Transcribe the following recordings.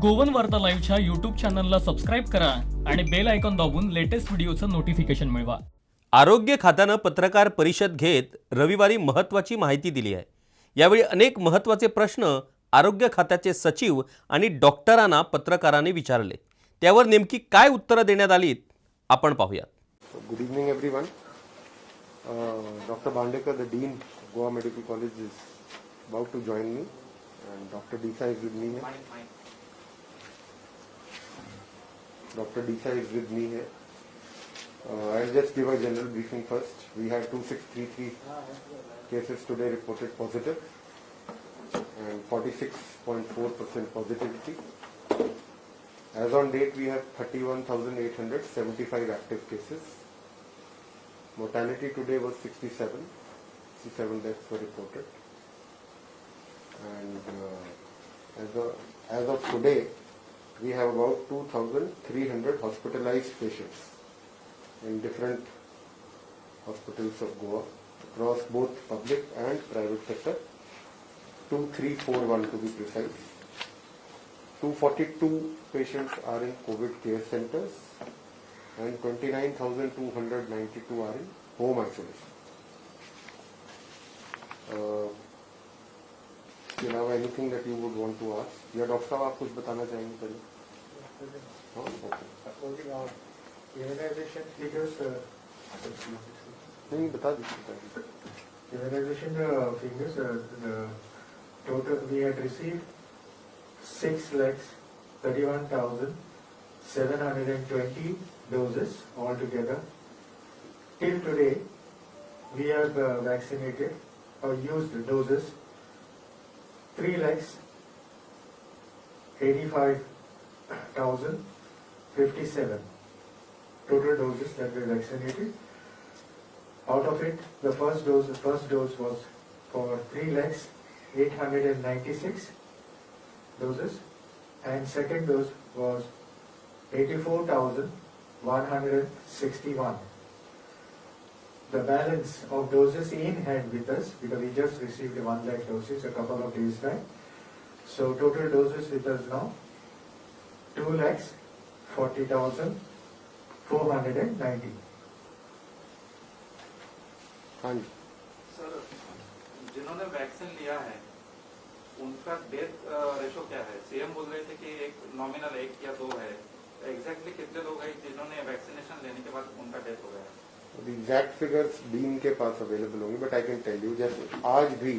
गोवन वार्ता लाईव्हच्या यूट्यूब चॅनलला सबस्क्राईब करा आणि बेल आयकॉन दाबून लेटेस्ट व्हिडिओचं नोटिफिकेशन मिळवा। आरोग्य खात्याने पत्रकार परिषद घेत रविवारी महत्त्वाची माहिती दिली आहे। यावेळी अनेक महत्त्वाचे प्रश्न आरोग्य खात्याचे सचिव आणि डॉक्टरांना पत्रकारांनी विचारले। त्यावर नेमकी काय उत्तरे देण्यात आलीत आपण पाहूया। Good evening, everyone. Dr. Bandekar, the Dean, Goa Medical College, is about to join me, and Dr. Disa is with me here. Dr. Disa is with me here. I'll just give a general briefing first. We had 2633 cases today reported positive, and 46.4% positivity. As on date, we have 31,875 active cases. Mortality today was 67. 67 deaths were reported. And as of today, we have about 2,300 hospitalized patients in different hospitals of Goa across both public and private sector. 2341 to be precise. 242 patients are in COVID care centers and 29,292 are in home isolation. Do you have anything that you would want to ask? या doctor साहब आप कुछ बताना चाहेंगे पहले? हाँ, okay. According our immunization figures, नहीं बता दीजिए। immunization figures, the total we had received 6,31,720 doses altogether. Till today, we have vaccinated or used doses 3,85,057 total doses that were vaccinated. Out of it, the first dose was for 3,896 doses, and second dose was 84,161. The balance of doses in hand with us, because we just received 1 lakh doses a couple of days back. So total doses with us now 2,40,490. हाँ जी। Sir, जिन्होंने vaccine लिया है उनका death ratio क्या है? CM बोल रहे थे कि एक नॉमिनल 1 या 2 है। एग्जैक्टली कितने लोग हैं जिन्होंने वैक्सीनेशन लेने के बाद उनका डेथ हो गया? The exact figures डीन के पास अवेलेबल होंगे, but I can tell you जैसे आज भी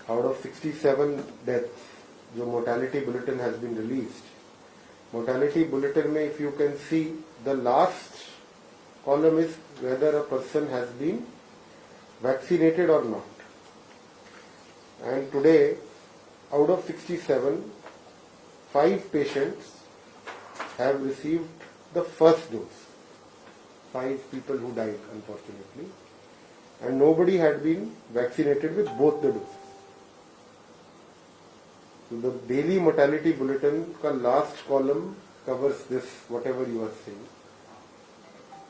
out of 67 deaths जो mortality bulletin has been released, mortality bulletin में if you can see the last column is whether a person has been vaccinated or not. And today, out of 67, 5 patients have received the first dose. 5 people who died, unfortunately. And nobody had been vaccinated with both the doses. So the daily mortality bulletin ka last column covers this, whatever you are saying.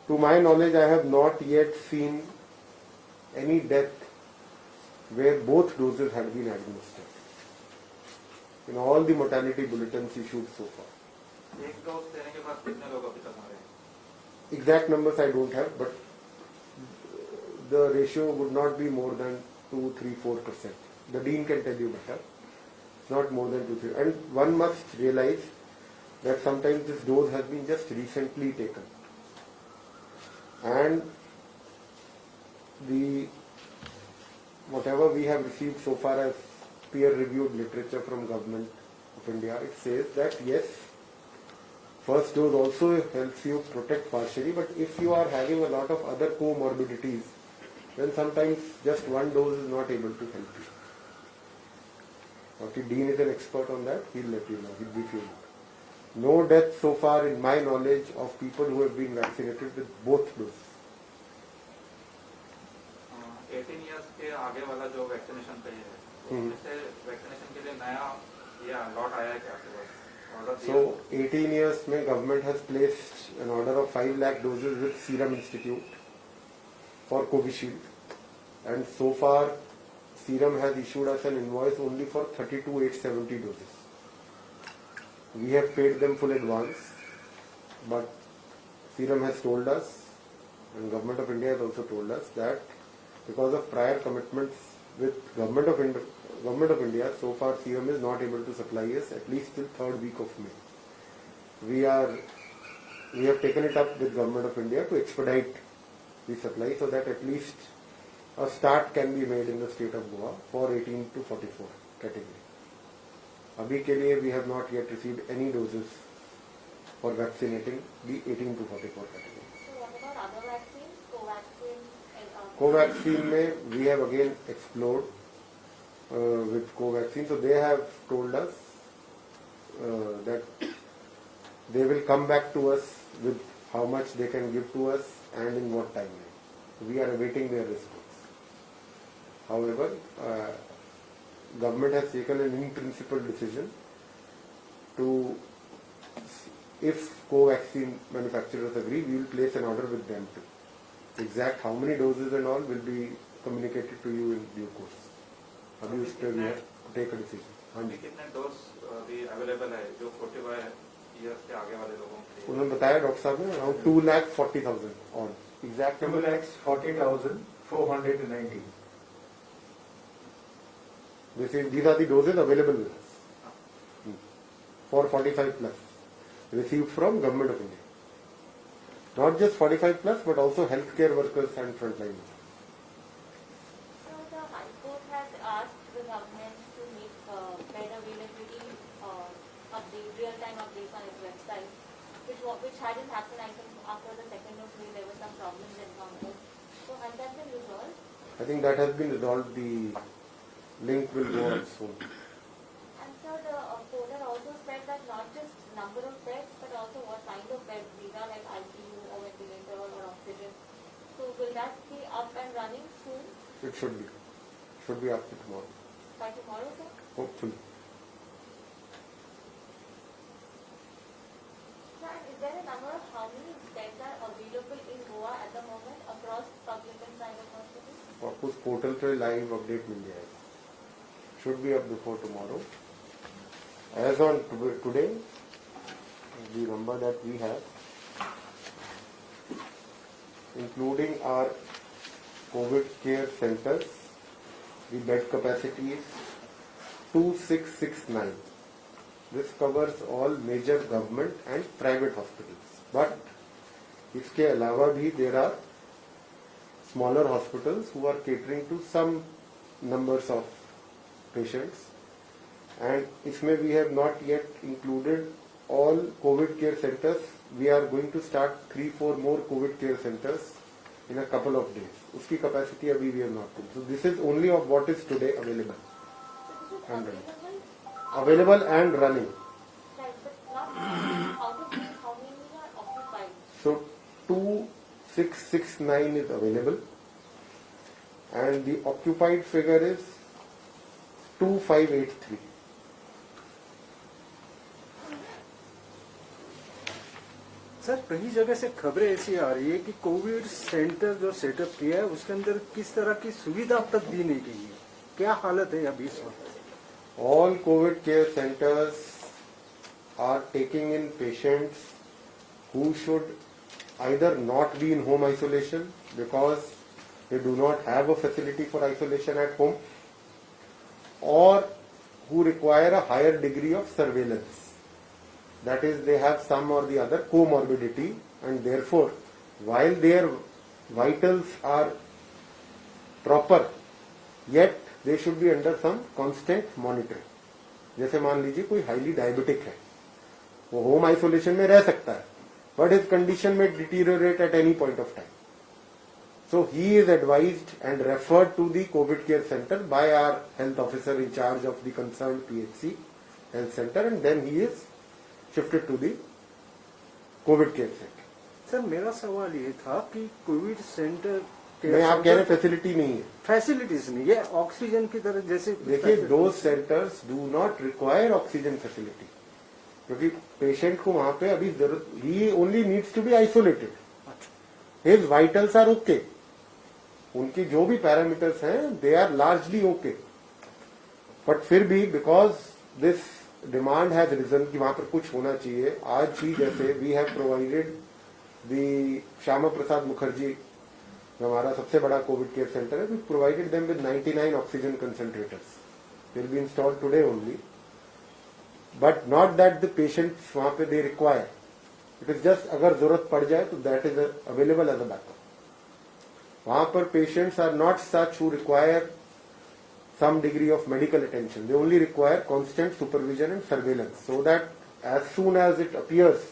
To my knowledge, I have not yet seen any death where both doses had been administered in all the mortality bulletins issued so far. एक dose देने के बाद कितने लोग अभी तक मरे? Exact numbers I don't have, but the ratio would not be more than 2-3-4%. The dean can tell you better. It's not more than 2-3. And one must realize that sometimes this dose has been just recently taken. And whatever we have received so far as peer-reviewed literature from Government of India, it says that yes, first dose also helps you protect partially, but if you are having a lot of other comorbidities, then sometimes just one dose is not able to help you. Okay, Dean is an expert on that, he'll let you know, he'll brief you. No death so far in my knowledge of people who have been vaccinated with both doses. 18 years के आगे वाला जो vaccination पे है, उसमें से vaccination के लिए नया या लॉट आया है क्या आपके पास? So 18 years में government has placed an order of 5 lakh doses with Serum Institute for Covishield, and so far Serum has issued us an invoice only for 32,870 doses. We have paid them full advance, but Serum has told us, and Government of India has also told us that because of prior commitments with Government of India, so far Serum is not able to supply us at least till third week of May. We have taken it up with Government of India to expedite the supply so that at least a start can be made in the state of Goa for 18 to 44 category. अभी के लिए we have not yet received any doses for vaccinating the 18 to 44 category. So what about other vaccines? Covaxin and Covaxin में we have again explored with Covaxin. So they have told us that they will come back to us with how much they can give to us and in what time. We are awaiting their response. However, government has taken an in-principle decision to, if Covaxin manufacturers agree, we will place an order with them too. Exact how many doses and all will be communicated to you in due course. अभी उस पर we have to take a decision. हाँ जी. कितने dose भी available है जो 45 years के आगे वाले लोगों के लिए? उन्होंने बताया डॉक्टर साहब ने around 2,40,000 on exact number 2,40,490. These are the doses available with us for 45 plus received from Government of India. Not just 45 plus but also healthcare workers and frontline workers. so the High Court has asked the government to make bed availability real-time updates on its website, which hadn't happened. I think after the 2nd of May there were some problems encountered. So has that been resolved? I think that has been resolved. The link will go on soon. And sir, the portal also said that not just number of beds but also what kind of beds these are, like ICU or ventilator or oxygen. So will that be up and running soon? It should be after tomorrow, By tomorrow, sir? hopefully. Sir, and is there a number of how many beds are available in Goa at the moment across public and private hospitals? आपको उस portal पे live update मिल जाएगा. Should be up before tomorrow. As on today, the number that we have, including our COVID care centers, the bed capacity is 2669. This covers all major government and private hospitals. But इसके अलावा भी there are smaller hospitals who are catering to some numbers of patients, and इसमें we have not yet included all COVID care centers. We are going to start 3-4 more COVID care centers in a couple of days. उसकी capacity अभी we have not put. So this is only of what is today available. So this is And available, and running. right, but not out of these, how many are occupied? So 2669 is available, and the occupied figure is 2583. Sir कई जगह से खबरें ऐसी आ रही है कि Covid centre जो setup किया है उसके अंदर किस तरह की सुविधा अब तक दी नहीं गई है. क्या हालत है अभी इस वक्त? All COVID care centers are taking in patients who should either not be in home isolation because they do not have a facility for isolation at home, or who require a higher degree of surveillance. That is, they have some or the other comorbidity, and therefore, while their vitals are proper, yet they should be under some constant monitoring. जैसे मान लीजिए कोई highly diabetic है, वो home isolation में रह सकता है, but his condition may deteriorate at any point of time. So he is advised and referred to the COVID care center by our health officer in charge of the concerned PHC health center, and then he is shifted to the COVID care center. Sir मेरा सवाल ये था कि Covid centre मैं आप कह रहे facility नहीं है. फैसिलिटीज नहीं, ये ऑक्सीजन की तरह जैसे देखिए, those centers do not require oxygen facility, क्योंकि पेशेंट को वहां पे अभी जरूरत, he only needs to be isolated. His vitals are okay. उनकी जो भी पैरामीटर्स हैं, they are largely okay. But फिर भी because this demand has reason कि वहां पर कुछ होना चाहिए. आज ही जैसे we have provided the Shyama Prasad Mukherjee, हमारा सबसे बड़ा कोविड केयर सेंटर है, we provided them with 99 oxygen concentrators. Will be installed today only, but not that the patients वहां पे they require. It is just अगर जरूरत पड़ जाए तो that is available as a backup. वहां पर patients are not such who require some degree of medical attention. They only require constant supervision and surveillance, so that as soon as it appears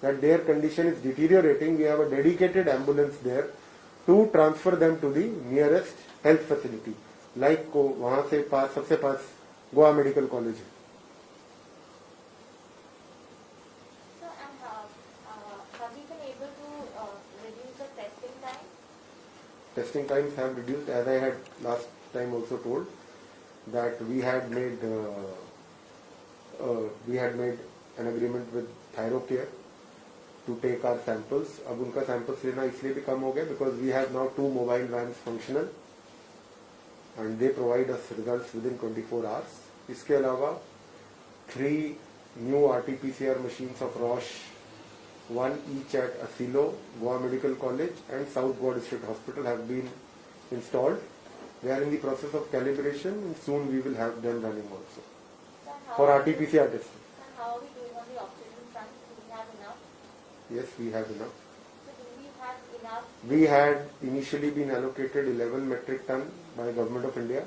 that their condition is deteriorating, we have a dedicated ambulance there to transfer them to the nearest health facility. Like वहाँ से पास सबसे पास Goa medical college है. So, and have you been able to reduce the testing time? Testing times have reduced, as I had last time also told, that we had made an agreement with Thyrocare to take our samples. अब उनका samples लेना इसलिए भी कम हो गया because we have now 2 mobile vans functional and they provide us results within 24 hours. इसके अलावा 3 new RT-PCR machines of Roche, 1 each at Asilo, Goa Medical College and South Goa District Hospital have been installed. We are in the process of calibration and soon we will have them running also So, how for are we RT-PCR testing. And how are we doing on the oxygen front? Do we have enough? Yes, we have enough. So, do we have enough? We had initially been allocated 11 metric ton by Government of India.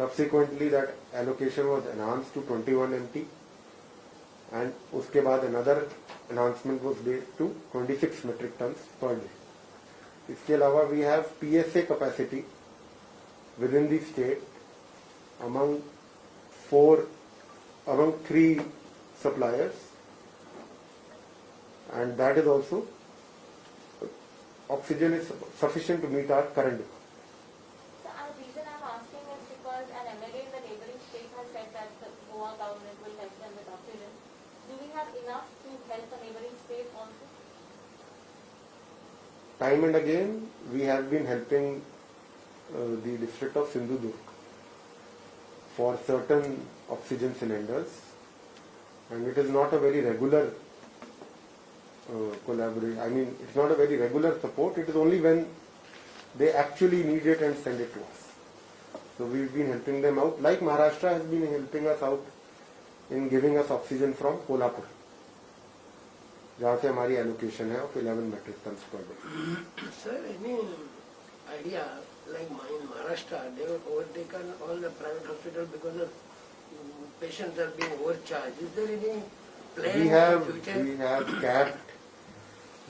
Subsequently, that allocation was enhanced to 21 MT, and उसके बाद another enhancement was made to 26 metric tons per day. इसके अलावा we have PSA capacity within the state among 3 suppliers, and that is also oxygen is sufficient to meet our current demand. So, the reason I'm asking is because an MLA in the neighboring state has said that the Goa government will help them with oxygen. Do we have enough to help the neighboring state also? Time and again, we have been helping the district of Sindhudurg for certain oxygen cylinders, and it is not a very regular collaboration. I mean, it's not a very regular support. It is only when they actually need it and send it to us. So we've been helping them out. Like Maharashtra has been helping us out in giving us oxygen from Kolhapur, जहाँ से हमारी allocation है of 11 metric tons per day. Sir, any idea, like in Maharashtra, they have overtaken all the private hospitals because of patients are being overcharged. Is there any plan We in have future? capped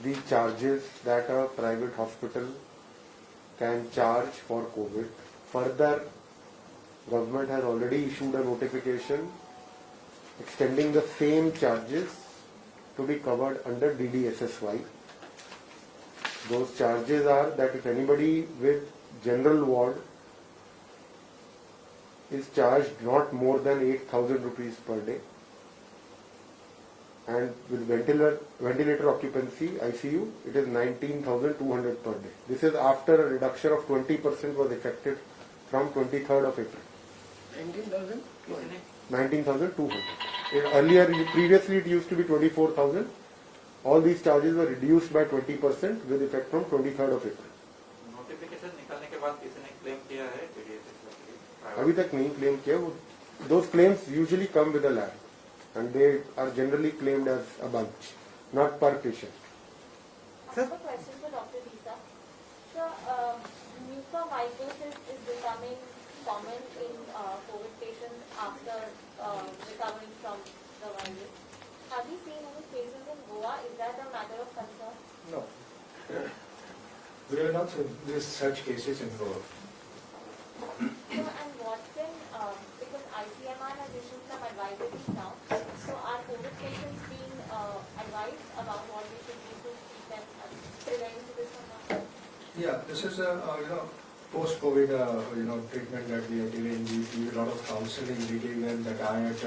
the charges that a private hospital can charge for COVID. Further, government has already issued a notification extending the same charges to be covered under DDSSY. Those charges are that if anybody with general ward is charged not more than 8,000 rupees per day, and with ventilator occupancy ICU it is 19,200 per day. This is after a reduction of 20% was effective from 23rd of April. 19,000? 19,200. Previously it used to be 24,000. All these charges were reduced by 20% with effect from 23rd of April. Notification निकालने के बाद किसी ने claim किया है TDSS के लिए? अभी तक नहीं क्लेम किया. Those claims usually come with a lag and they are generally claimed as a bunch, not per patient. I have a question for Dr. Lisa. So, mucormycosis is becoming common in COVID patients after recovering from the virus. Have you seen any cases in Goa? Is that a matter of concern? No. We have not seen such cases in Goa. So, and what can, because ICMR has issued some advisories now, so are COVID patients being advised about what they should do to keep them prevent this from happening? Yeah, this is a post-COVID treatment that we are giving. We give a lot of counseling. We give them the diet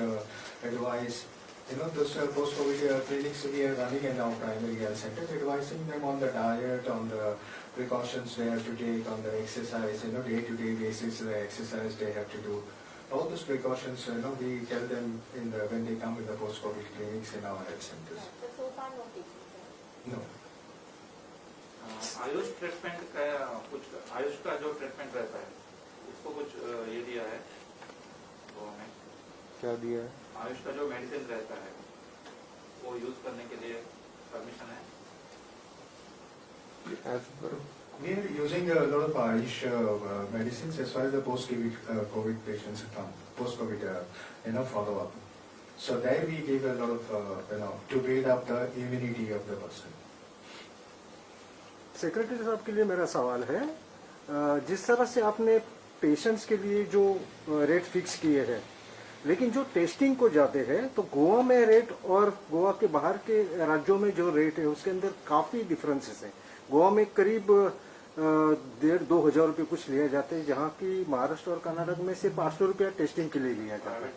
advice. Those post-COVID clinics we are running in our primary health centers, advising them on the diet, on the precautions they have to take, on the exercise. Day-to-day basis, the exercise they have to do. all those precautions, we tell them when they come in the post-COVID clinics in our health centers. But so far no cases, sir. No. Ayush treatment का कुछ आयुष का जो treatment रहता है उसको कुछ ये दिया है वो हमें क्या दिया है? आयुष का जो मेडिसिन रहता है वो यूज करने के लिए परमिशन है As per We are using a lot of Ayush medicines as far as the post-COVID patients come, post-COVID, follow-up. So there we give a lot of, to build up the immunity of the person. Secretary साहब के लिए मेरा सवाल है, जिस तरह से आपने पेशेंट्स के लिए जो रेट फिक्स किए हैं, लेकिन जो टेस्टिंग को जाते हैं तो गोवा में रेट और गोवा के बाहर के राज्यों में जो रेट है उसके अंदर काफी डिफरेंसेस है। गोवा में करीब 1,500-2,000 रुपये कुछ लिया जाते हैं, जहाँ की महाराष्ट्र और कर्नाटक में सिर्फ 800 रुपया टेस्टिंग के लिए लिया जाता है।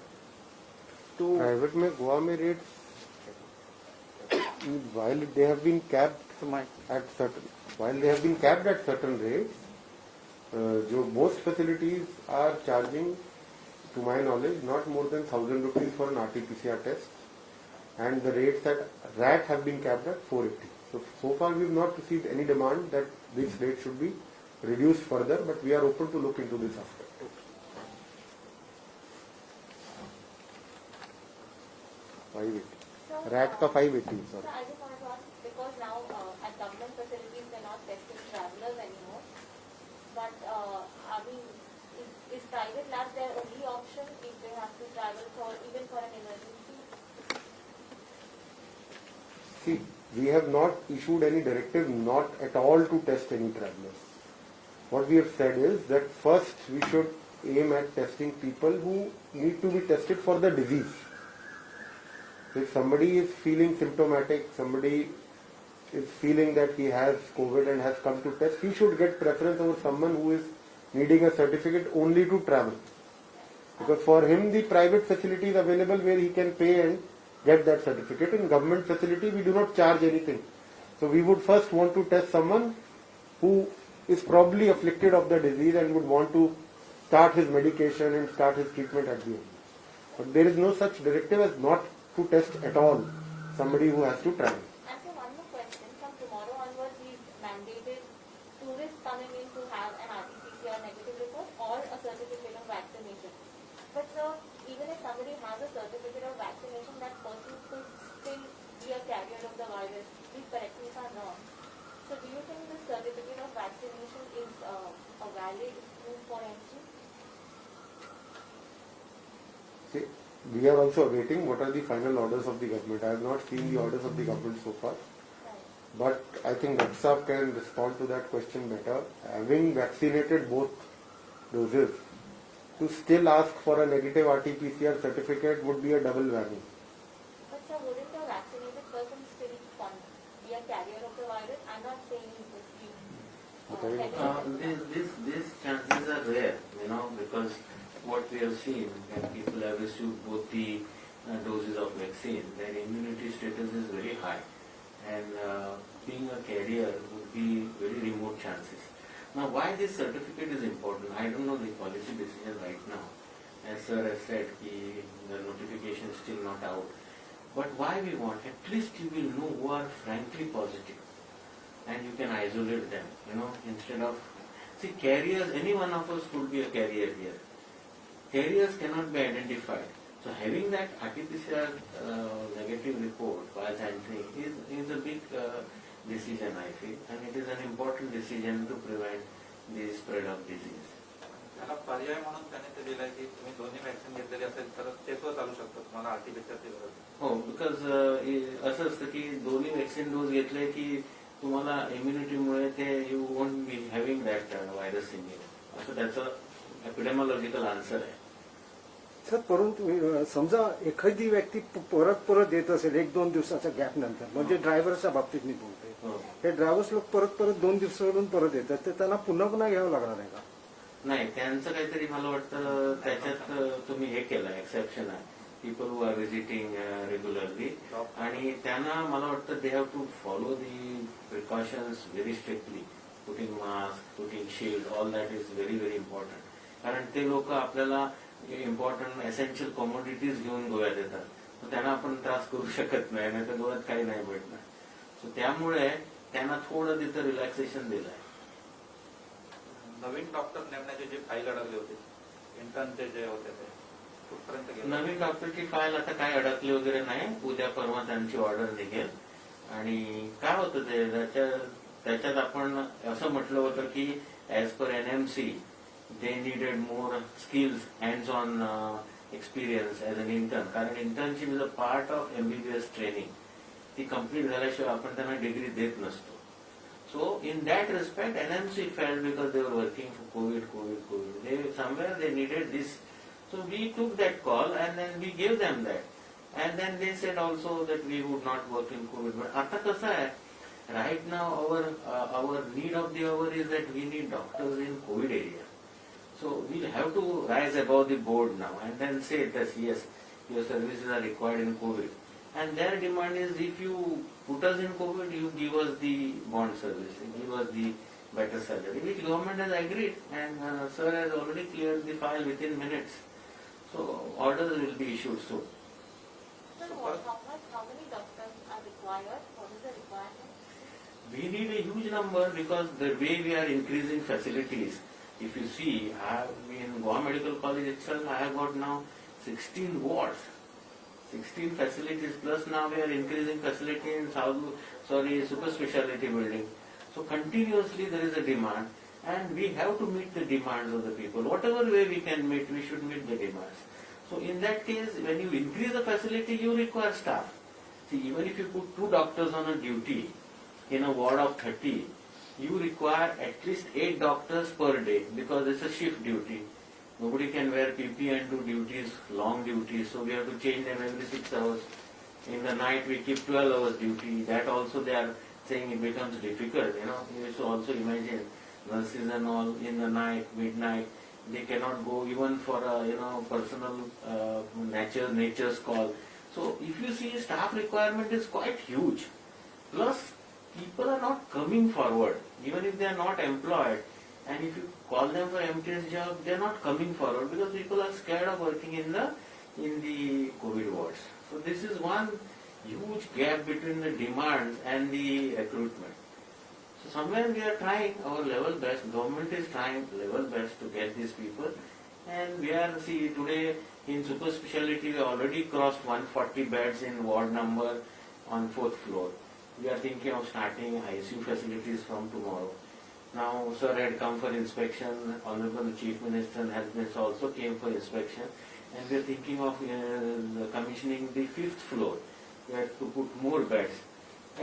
तो प्राइवेट में गोवा में rate while they have been capped at certain rates, जो most facilities are charging, to my knowledge, not more than 1,000 rupees for an RT-PCR test, and the rates at RAT have been capped at 480. So far we have not received any demand that this rate should be reduced further, but we are open to look into this aspect. RAT का 580, So sorry. I just wanted to ask, because now at government facilities they're not testing travelers anymore, but is private lab their only option if they have to travel even for an emergency? See, we have not issued any directive not at all to test any travelers. What we have said is that first we should aim at testing people who need to be tested for the disease. If somebody is feeling symptomatic, somebody is feeling that he has COVID and has come to test, he should get preference over someone who is needing a certificate only to travel. Because for him the private facility is available where he can pay and get that certificate. In government facility we do not charge anything. So we would first want to test someone who is probably afflicted of the disease and would want to start his medication and start his treatment at the end. But there is no such directive as not to test at all somebody who has to travel. And so one more question, from tomorrow onwards we've mandated tourists coming in to have an RT-PCR negative report or a certificate of vaccination. But sir, even if somebody has a certificate of vaccination, that person could still be a carrier of the virus. Please correct me if I'm wrong. So do you think this certificate of vaccination is a valid proof for entry? See, we are also awaiting what are the final orders of the government. I have not seen the orders of the government so far. But I think Raksab can respond to that question better. Having vaccinated both doses, to still ask for a negative RT-PCR certificate would be a double whammy. But sir, wouldn't a vaccinated person still be a carrier of the virus? I'm not saying These chances are rare, because what we have seen when people have received both the doses of vaccine, their immunity status is very high, and being a carrier would be very remote chances. Now, why this certificate is important, I don't know the policy decision right now. As sir has said, the notification is still not out. But why we want, at least you will know who are frankly positive, and you can isolate them, instead of, see, carriers, any one of us could be a carrier here. Carriers cannot be identified. So having that RT-PCR negative report while entering is a big decision, I feel, and it is an important decision to prevent the spread of disease. त्याला पर्याय म्हणून त्याने ते दिलाय की तुम्ही दोन्ही vaccine घेतलेली असेल तर ते सुद्धा चालू शकतो, तुम्हाला आरटीपीसीआरची गरज नाही. हो, बिकॉज असं असतं की दोन्ही वॅक्सिन डोस घेतले की तुम्हाला इम्युनिटीमुळे ते you won't be having that virus in you, असं त्याचं एपिडेमॉलॉजिकल आन्सर आहे. सर, परंतु समजा एखादी व्यक्ती परत येत असेल 1-2 दिवसाच्या गॅप नंतर, म्हणजे ड्रायव्हरच्या बाबतीत मी बोलतोय, हे ड्रायव्हर्स लोक परत 2 दिवसावरून परत येतात, तर त्यांना पुन्हा घ्यावं लागणार आहे का? नाही, त्यांचं काहीतरी मला वाटतं त्याच्यात तुम्ही हे केलं, एक्सेप्शन आहे, people who are visiting regularly, आणि त्यांना मला वाटतं they have to follow the precautions very strictly, putting mask, putting shield, all that is very very important. कारण ते लोक आपल्याला इम्पॉर्टंट एसेन्शियल कॉमोडिटीज घेऊन गोव्यात येतात. तर त्यांना आपण त्रास करू शकत नाही, नाही तर गोव्यात काही नाही भेटणार. सो त्यामुळे त्यांना थोडं तिथं रिलॅक्सेशन दिलंय. नवीन डॉक्टर नेमण्याचे जे फाईल अडकले होते इंटर्नचे जे होते ते कुठपर्यंत गेले? नवीन डॉक्टरची फाईल आता काय अडकली वगैरे नाही. उद्या परवा त्यांची ऑर्डर निघेल. आणि काय होतं ते त्याच्यात आपण असं म्हटलं होतं की ऍज पर NMC they needed more skills, hands on experience as an intern. कारण internship is a part of MBBS training. ती कम्प्लीट झाल्याशिवाय आपण त्यांना डिग्री देत नसतो. So in that respect, NMC felt because they were working for COVID. Somewhere they needed this. So we took that call and then we gave them that. And then they said also that we would not work in COVID. But आता कसं आहे, right now our need of the hour is that we need doctors in COVID area. So we'll have to rise above the board now and then say that yes, your services are required in COVID. And their demand is if you put us in COVID, you give us the bond service, you give us the better salary, which government has agreed, and sir has already cleared the file within minutes. So orders will be issued soon. Sir, how many doctors are required? What is the requirement? We need a huge number because the way we are increasing facilities, if you see, in Goa Medical College itself, I have got now 16 wards. 16 facilities plus now we are increasing facility in super speciality building. So continuously there is a demand and we have to meet the demands of the people. Whatever way we can meet, we should meet the demands. So in that case, when you increase the facility, you require staff. See, even if you put 2 doctors on a duty in a ward of 30, you require at least 8 doctors per day because it's a shift duty. Nobody can wear PP and do duties, long duties, so we have to change them every 6 hours. In the night we keep 12 hours duty. That also they are saying it becomes difficult, You should also imagine nurses and all in the night, midnight, they cannot go even for a, personal nature's call. So if you see, staff requirement is quite huge. Plus, people are not coming forward, even if they are not employed. And if you call them for MTS job, they are not coming forward because people are scared of working in the COVID wards. So this is one huge gap between the demand and the recruitment. So somewhere we are trying our level best. Government is trying level best to get these people. And we are, today in super speciality we already crossed 140 beds in ward number on 4th floor. We are thinking of starting ICU facilities from tomorrow. Now, sir had come for inspection, Honorable Chief Minister and Health Minister also came for inspection, and we are thinking of commissioning the 5th floor. We have to put more beds.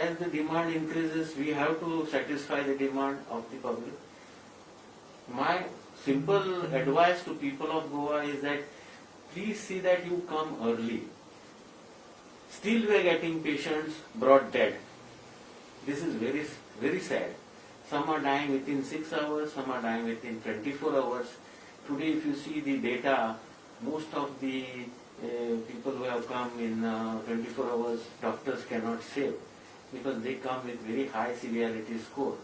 As the demand increases, we have to satisfy the demand of the public. My simple advice to people of Goa is that please see that you come early. Still we are getting patients brought dead. This is very, very sad. Some are dying within 6 hours, some are dying within 24 hours. Today if you see the data, most of the people who have come in 24 hours, doctors cannot save because they come with very high severity score.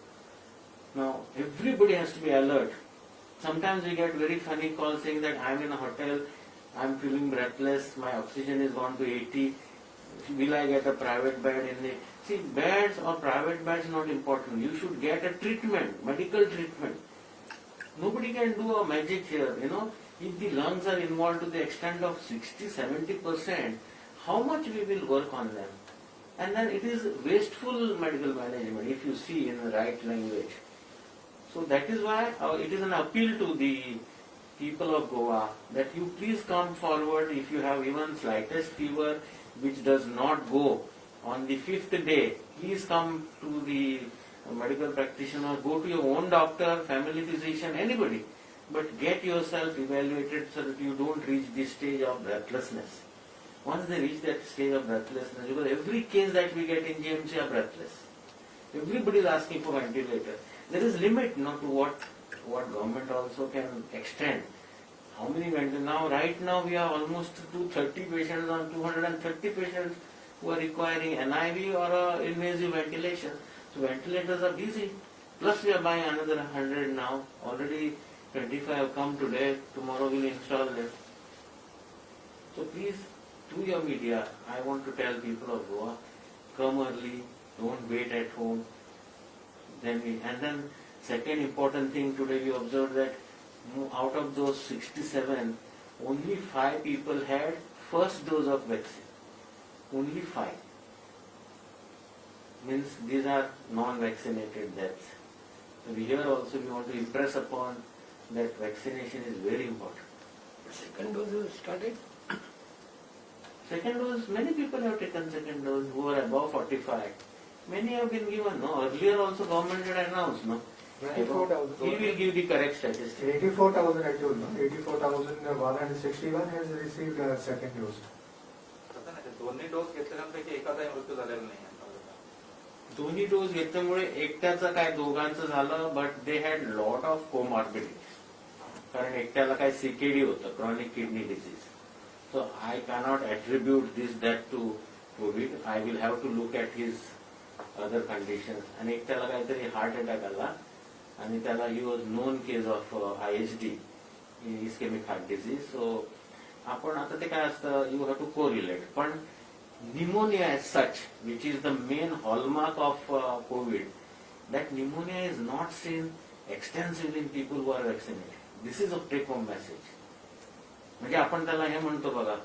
Now everybody has to be alert. Sometimes we get very funny calls saying that I am in a hotel, I am feeling breathless, my oxygen is gone to 80, will I get a private bed in the... See, beds or private beds not important. You should get a treatment, medical treatment. Nobody can do a magic here, If the lungs are involved to the extent of 60-70%, how much we will work on them? And then it is wasteful medical management if you see in the right language. So that is why it is an appeal to the people of Goa that you please come forward if you have even slightest fever which does not go. On the 5th day, please come to the medical practitioner, go to your own doctor, family physician, anybody. But get yourself evaluated so that you don't reach the stage of breathlessness. Once they reach that stage of breathlessness, because every case that we get in GMC are breathless. Everybody is asking for ventilator. There is limit to what government also can extend. How many ventilators? Now, right now we have almost 230 patients on 230 patients who are requiring NIV or invasive ventilation. So ventilators are busy. Plus we are buying another 100 now. Already 25 have come today. Tomorrow we will install them. So please, to your media, I want to tell people of Goa, come early, don't wait at home. And then second important thing today we observed that out of those 67, only 5 people had first dose of vaccine. Only 5. Means these are non-vaccinated deaths. So here also we want to impress upon that vaccination is very important. Second dose is started. Second dose, many people have taken second dose who are above 45. Many have been given, no? Earlier also government had announced, no? 24,000. He will give the correct statistics. 84,000 I told, no? 84,161 has received a second dose. तसं नाही, दोन्ही डोस घेतलेल्यांपैकी एकाचाही मृत्यू झालेला नाही आहे. दोन्ही डोस घेतल्यामुळे एकट्याचं काय दोघांचं झालं, but they had lot of comorbidities. कारण एकट्याला काय सीकेडी होतं, chronic kidney disease. So I cannot attribute this death to covid. I will have to look at his other conditions. आणि एकट्याला काहीतरी हार्ट अटॅक आला आणि त्याला he was known case of ISD, ischemic heart disease. So आपण आता ते काय असतं, यू हॅव टू कोरिलेट. पण pneumonia as such, which is the main hallmark of COVID, that pneumonia is not seen extensively in people who are vaccinated. This is a take home message. म्हणजे आपण त्याला हे म्हणतो बघा,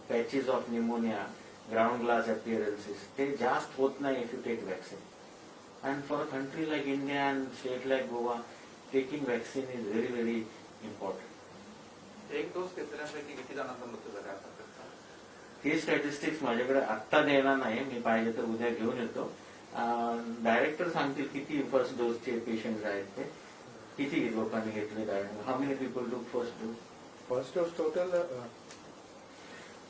patches of pneumonia, ground glass appearances, ते जास्त होत नाही if you take vaccine. And for a country like India and state like Goa, taking vaccine is very, very important. एक डोस घेतलेल्यांपैकी किती जणांचा मृत्यू झाला आता? हे स्टॅटिस्टिक्स माझ्याकडे आत्ता द्यायला नाही, मी पाहिजे तर उद्या घेऊन येतो. डायरेक्टर सांगतील किती फर्स्ट डोसचे पेशंट आहेत ते, किती लोकांनी घेतले, कारण हाऊ मेनी पीपल टूक first dose. First dose total,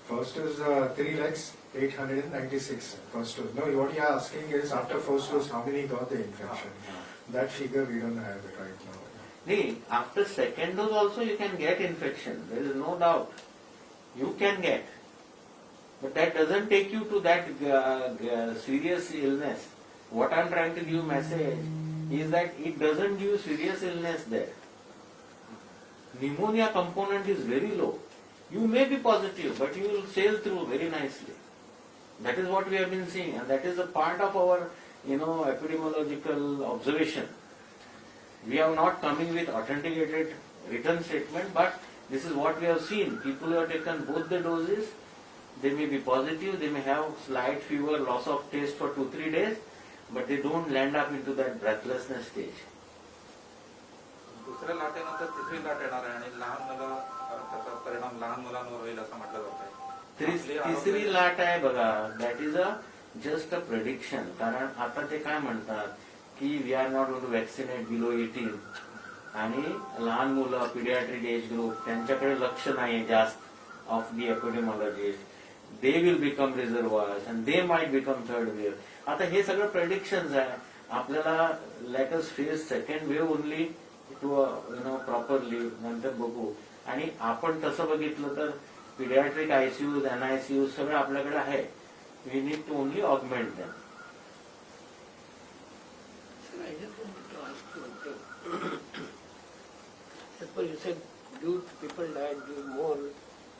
first is 3,896 first dose. No, what you are asking is after first dose how many got the infection. That figure we don't have it right now. Nee, after second dose also you can get infection. There is no doubt. You can get. But that doesn't take you to that serious illness. What I'm trying to give message is that it doesn't give serious illness there. Pneumonia component is very low. You may be positive, but you will sail through very nicely. That is what we have been seeing, and that is a part of our, epidemiological observation. We are not coming with authenticated written statement, but this is what we have seen. People who have taken both the doses, they may be positive, they may have slight fever, loss of taste for 2-3 days, but they don't land up into that breathlessness stage. दुसऱ्या लाटेनंतर तिसरी लाट येणार आहे आणि लहान मुलं त्याचा परिणाम लहान मुलांवर होईल असं म्हटलं जात आहे. तिसरी लाट आहे बघा, that is just a prediction. कारण आता ते काय म्हणतात की we are not going to vaccinate below 18, आणि लहान मुलं, पिडियाट्रिक एज ग्रुप, त्यांच्याकडे लक्ष नाही जास्त of the epidemiologist. They will become reservoirs and they might become third wave. आता हे सगळं प्रेडिक्शन्स आहे. आपल्याला let us face second wave only to properly, नंतर बघू. आणि आपण तसं बघितलं तर पिडियाट्रिक ICUs, NICUs सगळं आपल्याकडे आहे. We need to only augment them. Sir, I just wanted to ask you one thing. Suppose you said people died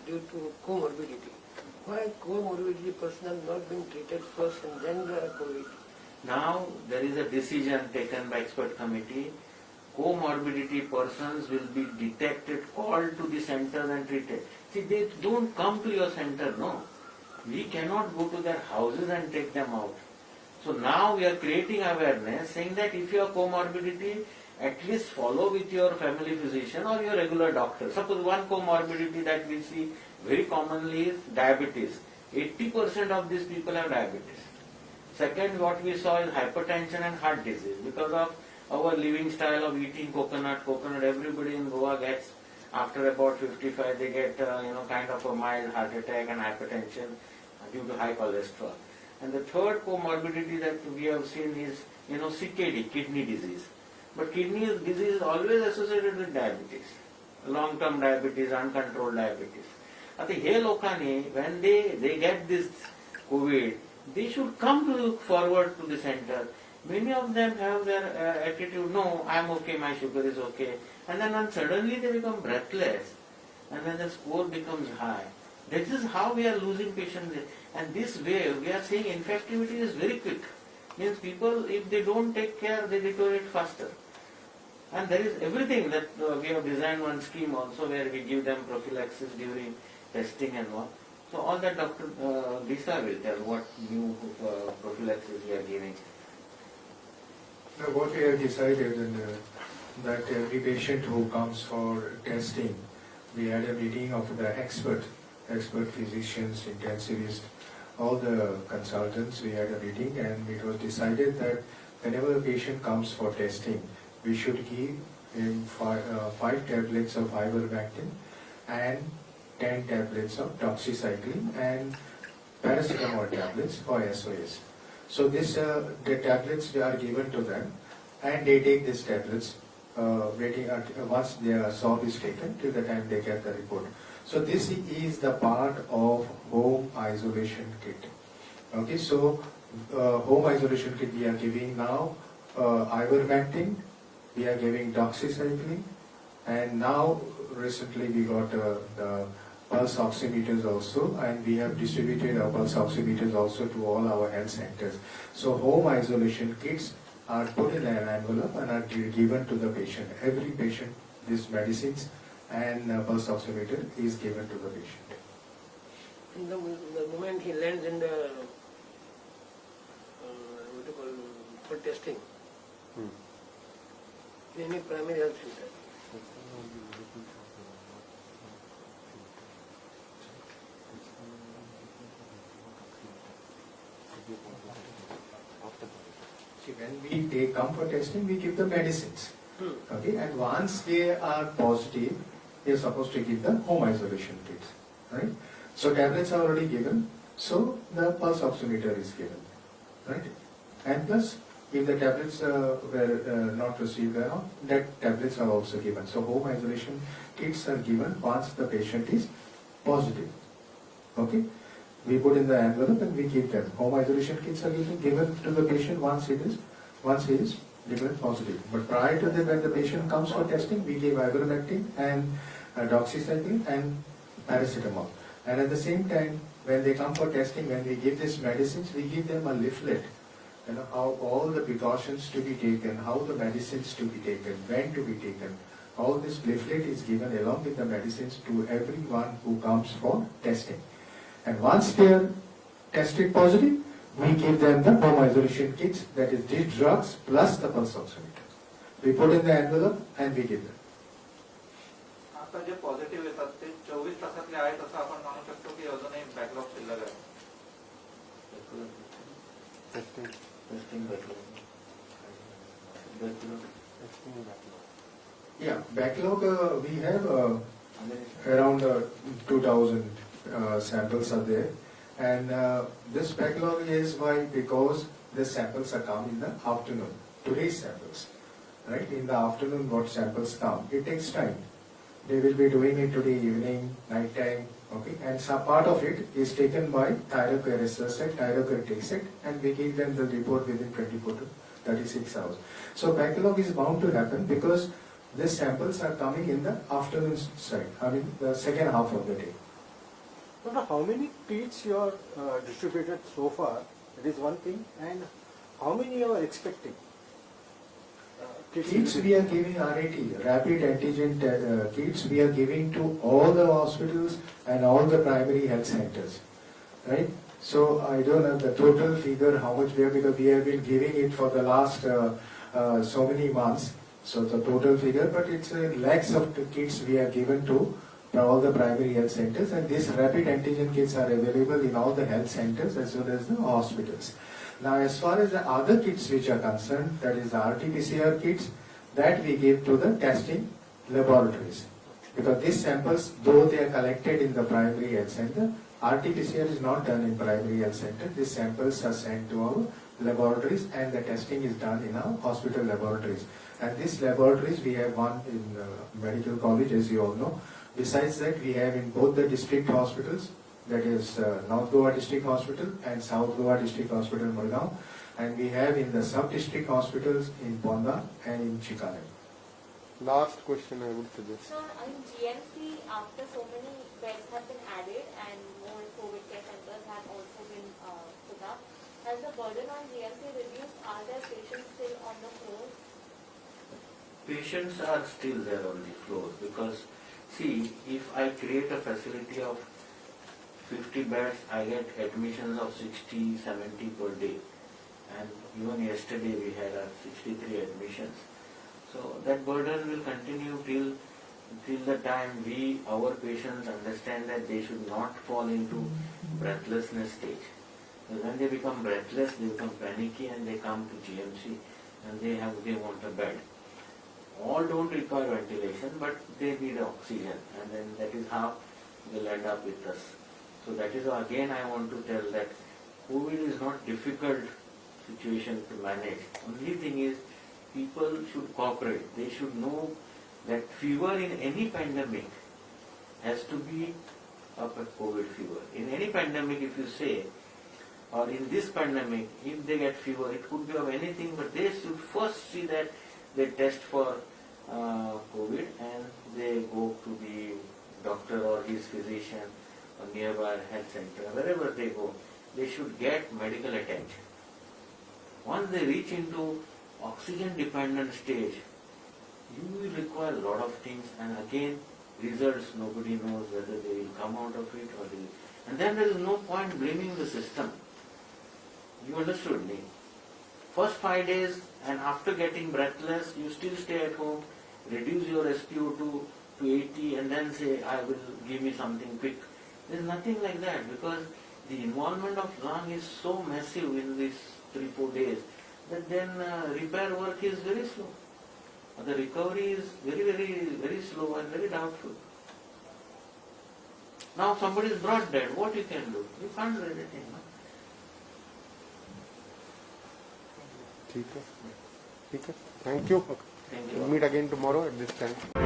due to comorbidity. Why comorbidity person have not been treated first and then the COVID? Now there is a decision taken by expert committee. Comorbidity persons will be detected, called to the centers and treated. See, they don't come to your center, no. We cannot go to their houses and take them out. So now we are creating awareness, saying that if you have comorbidity, at least follow with your family physician or your regular doctor. Suppose one comorbidity that we see very commonly is diabetes. 80% of these people have diabetes. Second, what we saw is hypertension and heart disease. Because of our living style of eating coconut, everybody in Goa gets, after about 55, they get, kind of a mild heart attack and hypertension due to high cholesterol. And the third comorbidity that we have seen is, CKD, kidney disease. But kidney disease is always associated with diabetes. Long-term diabetes, uncontrolled diabetes. आता हे लोकांनी, when they get this COVID, they should come forward to the center. Many of them have their attitude, no, I'm okay, my sugar is okay. And then suddenly they become breathless. And then the score becomes high. This is how we are losing patients. And this wave, we are saying infectivity is very quick. Means people, if they don't take care, they deteriorate faster. And there is everything that we have designed one scheme also where we give them prophylaxis during testing and all. So all that Dr. Lisa will tell what new prophylaxis we are giving. Now, what we have decided in, that every patient who comes for testing, we had a meeting of the expert physicians, intensivists, all the consultants. We had a meeting, and it was decided that whenever a patient comes for testing, we should give him 5 tablets of ivermectin and 10 tablets of doxycycline and paracetamol tablets for SOS. So this the tablets are given to them, and they take these tablets once their swab is taken till the time they get the report. So this is the part of home isolation kit. Okay, so home isolation kit we are giving now ivermectin, we are giving doxycycline, and now recently we got the pulse oximeters also, and we have distributed our pulse oximeters also to all our health centers. So home isolation kits are put in an envelope and are given to the patient. Every patient, these medicines and pulse oximeter is given to the patient. In the moment he lands in the what you call for testing, in any primary health center. See, when we come for testing, we give the medicines. Okay, and once they are positive, they are supposed to give the home isolation kits. Right? So tablets are already given, so the pulse oximeter is given. Right? And plus, if the tablets were not received at all, that tablets are also given. So home isolation kits are given once the patient is positive. Okay? We put in the envelope and we keep them. Home isolation kits are given to the patient once he is declared positive. But prior to that, when the patient comes for testing, we give ivermectin and doxycycline and paracetamol. And at the same time, when they come for testing, when we give these medicines, we give them a leaflet. You know, how all the precautions to be taken, how the medicines to be taken, when to be taken. All this leaflet is given along with the medicines to everyone who comes for testing. And once they are tested positive, we give them the home isolation kits, that is these drugs plus the pulse oximeter. We put in the envelope and we give them. आता जे positive येतात ते 24 तासातले आहेत असं आपण म्हणू शकतो की अजूनही बॅकलॉग शिल्लक आहे. Yeah, backlog we have around 2,000 samples are there, and this backlog is why, because the samples are come in the afternoon. Today's samples, right? In the afternoon, what samples come? It takes time. They will be doing it today evening, night time, okay? And some part of it is taken by Thyrocare Research, Thyrocare takes it, and we give them the report within 24 to 36 hours. So backlog is bound to happen because these samples are coming in the afternoon side, I mean the second half of the day. Now, how many kits you are distributed so far? That is one thing, and how many you are expecting? Kits we are giving RAT, rapid antigen kits we are giving to all the hospitals and all the primary health centers, right? So I don't have the total figure how much we are, because we have been giving it for the last so many months. So the total figure, but it's lakhs of kits we are given to all the primary health centers, and these rapid antigen kits are available in all the health centers as well as the hospitals. Now, as far as the other kits which are concerned, that is the RT-PCR kits, that we give to the testing laboratories. Because these samples, though they are collected in the primary health center, RT-PCR is not done in primary health center. These samples are sent to our laboratories and the testing is done in our hospital laboratories. And these laboratories, we have one in medical college, as you all know. Besides that, we have in both the district hospitals, that is North Goa District Hospital and South Goa District Hospital, Murgaon. And we have in the sub-district hospitals in Ponda and in Chikane. Last question I would suggest. So in GMC, after so many beds have been added and more COVID care centers have also been put up, has the burden on GMC reduced? Are there patients still on the floor? Patients are still there on the floor because, see, if I create a facility of 50 beds, I get admissions of 60, 70 per day. And even yesterday we had 63 admissions. So that burden will continue till the time our patients understand that they should not fall into breathlessness stage. Because when they become breathless, they become panicky and they come to GMC and they want a bed. All don't require ventilation, but they need oxygen, and then that is how they'll end up with us. So that is again I want to tell that COVID is not difficult situation to manage. Only thing is people should cooperate. They should know that fever in any pandemic has to be a COVID fever. In any pandemic, if you say, or in this pandemic, if they get fever, it could be of anything, but they should first see that they test for COVID and they go to the doctor or his physician or nearby health center, wherever they go, they should get medical attention. Once they reach into oxygen dependent stage, you will require a lot of things, and again results nobody knows whether they will come out of it or they will. And then there is no point blaming the system. You understood me? First 5 days and after getting breathless, you still stay at home, reduce your SpO2 to 80 and then say, I will give me something quick. There is nothing like that because the involvement of lung is so massive in these 3-4 days that then repair work is very slow. The recovery is very slow and very doubtful. Now somebody is brought dead, what you can do? You can't do anything. No? ठीक है. Thank you. Thank you. We'll meet again tomorrow at this time.